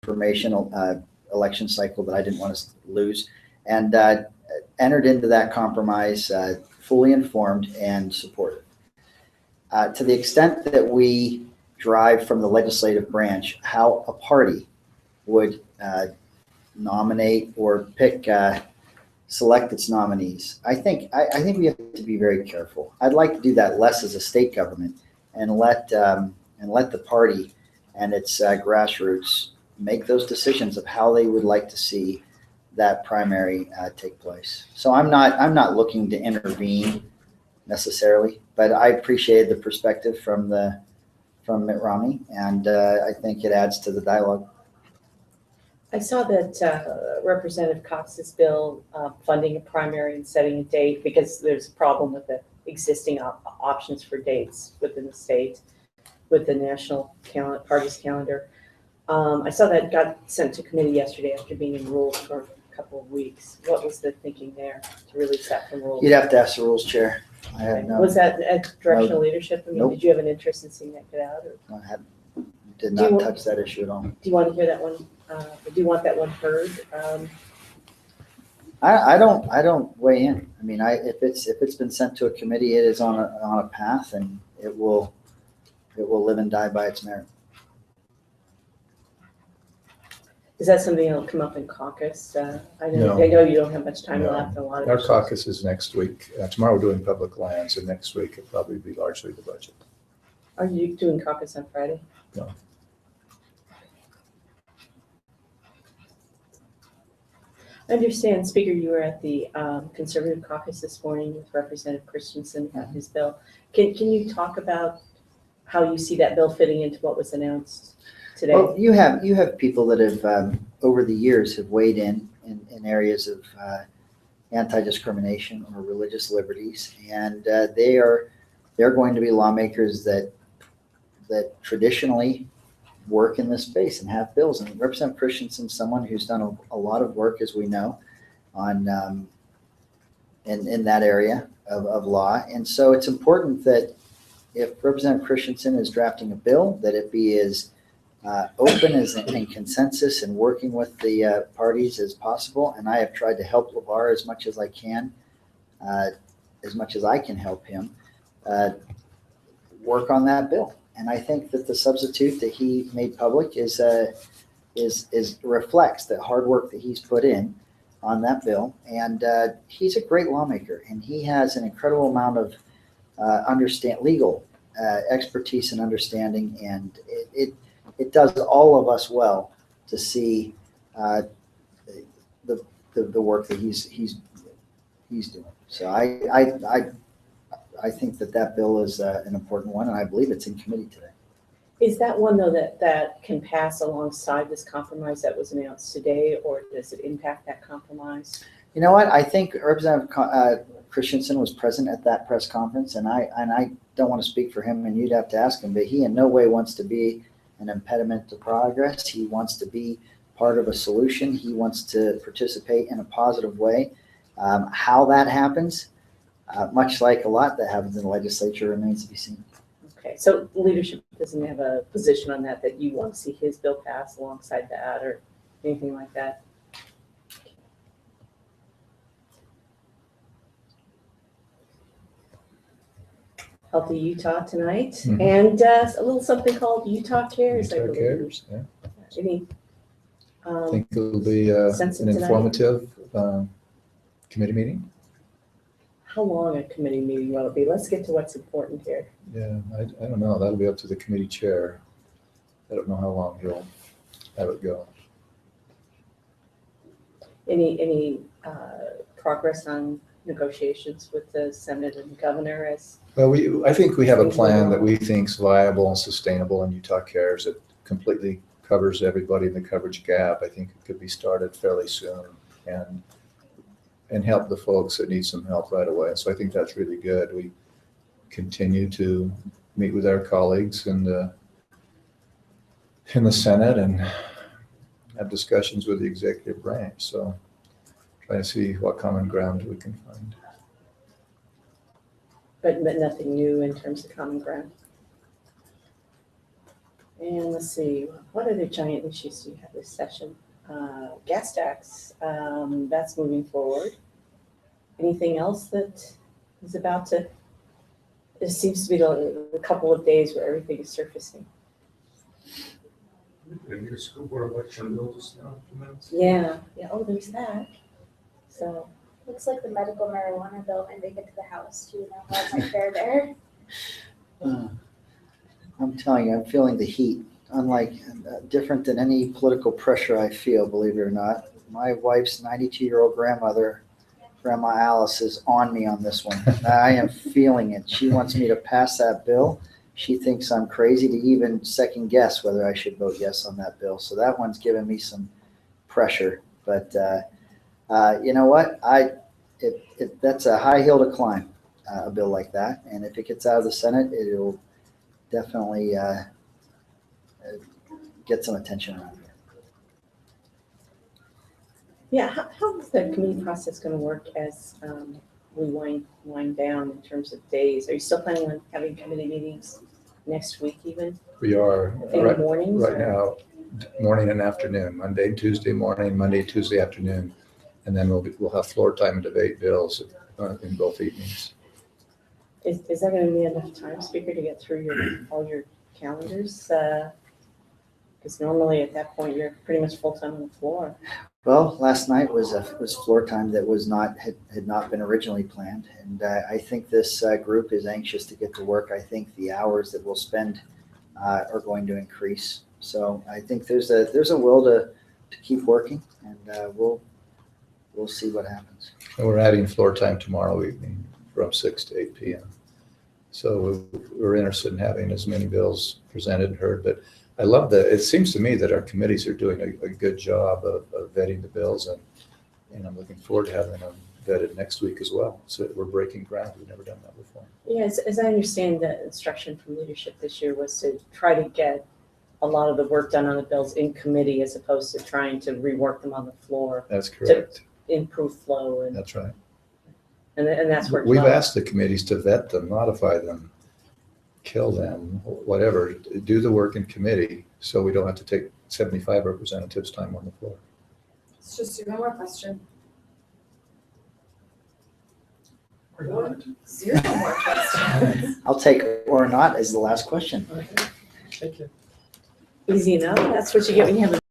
informational election cycle that I didn't want to lose, and entered into that compromise fully informed and supportive. To the extent that we drive from the legislative branch how a party would nominate or pick, select its nominees, I think we have to be very careful. I'd like to do that less as a state government and let the party and its grassroots make those decisions of how they would like to see that primary take place. So I'm not looking to intervene necessarily, but I appreciated the perspective from Mitt Romney, and I think it adds to the dialogue. I saw that Representative Cox's bill funding a primary and setting a date, because there's a problem with the existing options for dates within the state with the national party's calendar. I saw that got sent to committee yesterday after being in rules for a couple of weeks. What was the thinking there to release that from rules? You'd have to ask the rules chair. I had no, was that at directional leadership? I mean, Nope. Did you have an interest in seeing that get out? Or? Did not touch that issue at all. Do you want to hear that one? Do you want that one heard? I don't weigh in. I mean, if it's been sent to a committee, it is on a path, and it will live and die by its merit. Is that something that'll come up in caucus? I know you don't have much time left. A lot of our caucus is next week. Tomorrow we're doing public lands, and next week it'll probably be largely the budget. Are you doing caucus on Friday? No. I understand, Speaker, you were at the Conservative Caucus this morning with Representative Christensen on his bill. Can you talk about how you see that bill fitting into what was announced today? Well, you have people that have over the years have weighed in areas of anti-discrimination or religious liberties, and they're going to be lawmakers that traditionally work in this space and have bills. And Representative Christensen, someone who's done a lot of work, as we know, on in that area of law. And so it's important that if Representative Christensen is drafting a bill, that it be as open as in consensus and working with the parties as possible. And I have tried to help LeVar as much as I can, as much as I can help him work on that bill. And I think that the substitute that he made public is reflects the hard work that he's put in on that bill. And he's a great lawmaker, and he has an incredible amount of legal expertise and understanding. And it does all of us well to see the work that he's doing. So I think that bill is an important one, and I believe it's in committee today. Is that one, though, that can pass alongside this compromise that was announced today, or does it impact that compromise? You know what? I think Representative Christensen was present at that press conference, and I don't want to speak for him, and you'd have to ask him, but he in no way wants to be an impediment to progress. He wants to be part of a solution. He wants to participate in a positive way. How that happens, much like a lot that happens in the legislature, remains to be seen. Okay, so leadership doesn't have a position on that you want to see his bill pass alongside that or anything like that? Healthy Utah tonight, and a little something called Utah Cares. Utah Cares, yeah. Any, I think it'll be an informative committee meeting. How long a committee meeting will it be? Let's get to what's important here. Yeah, I don't know. That'll be up to the committee chair. I don't know how long he'll have it go. Any progress on negotiations with the Senate and the governor? I think we have a plan that we think is viable and sustainable in Utah Cares that completely covers everybody in the coverage gap. I think it could be started fairly soon and help the folks that need some help right away. So I think that's really good. We continue to meet with our colleagues in the Senate and have discussions with the executive branch. So try to see what common ground we can find. But nothing new in terms of common ground. And let's see, what other giant issues do you have this session? Gas tax, that's moving forward. Anything else that is about to, it seems to be the couple of days where everything is surfacing. The new school board election bill just now implemented. Yeah, oh, there's that. So, Looks like the medical marijuana bill might make it to the House too. Now that's like fair there. I'm telling you, I'm feeling the heat, unlike, different than any political pressure I feel, believe it or not. My wife's 92-year-old grandmother, Grandma Alice, is on me on this one. I am feeling it. She wants me to pass that bill. She thinks I'm crazy to even second guess whether I should vote yes on that bill. So that one's giving me some pressure. But you know what? That's a high hill to climb, a bill like that. And if it gets out of the Senate, it'll definitely get some attention around here. yeah, how is the committee process going to work as we wind down in terms of days? Are you still planning on having committee meetings next week even? We are In the mornings? right now, morning and afternoon, Monday, Tuesday morning, Monday, Tuesday afternoon. And then we'll have floor time and debate bills in both evenings. Is that going to be enough time, Speaker, to get through all your calendars? Because normally at that point, you're pretty much full-time on the floor. Well, last night was floor time that had not been originally planned, and I think this group is anxious to get to work. I think the hours that we'll spend are going to increase. So I think there's a will to keep working, and we'll see what happens. And we're adding floor time tomorrow evening from 6 to 8 p.m. So we're interested in having as many bills presented and heard. But I love that. It seems to me that our committees are doing a good job of vetting the bills, and I'm looking forward to having them vetted next week as well. So we're breaking ground. We've never done that before. Yeah, as I understand, the instruction from leadership this year was to try to get a lot of the work done on the bills in committee as opposed to trying to rework them on the floor, That's correct. improve flow, and That's right. that's where We've asked the committees to vet them, modify them, kill them, whatever, do the work in committee so we don't have to take 75 representatives' time on the floor. Let's just do one more question. Or not. Zero more questions. I'll take or not as the last question. Thank you. easy enough. That's what you get when you have a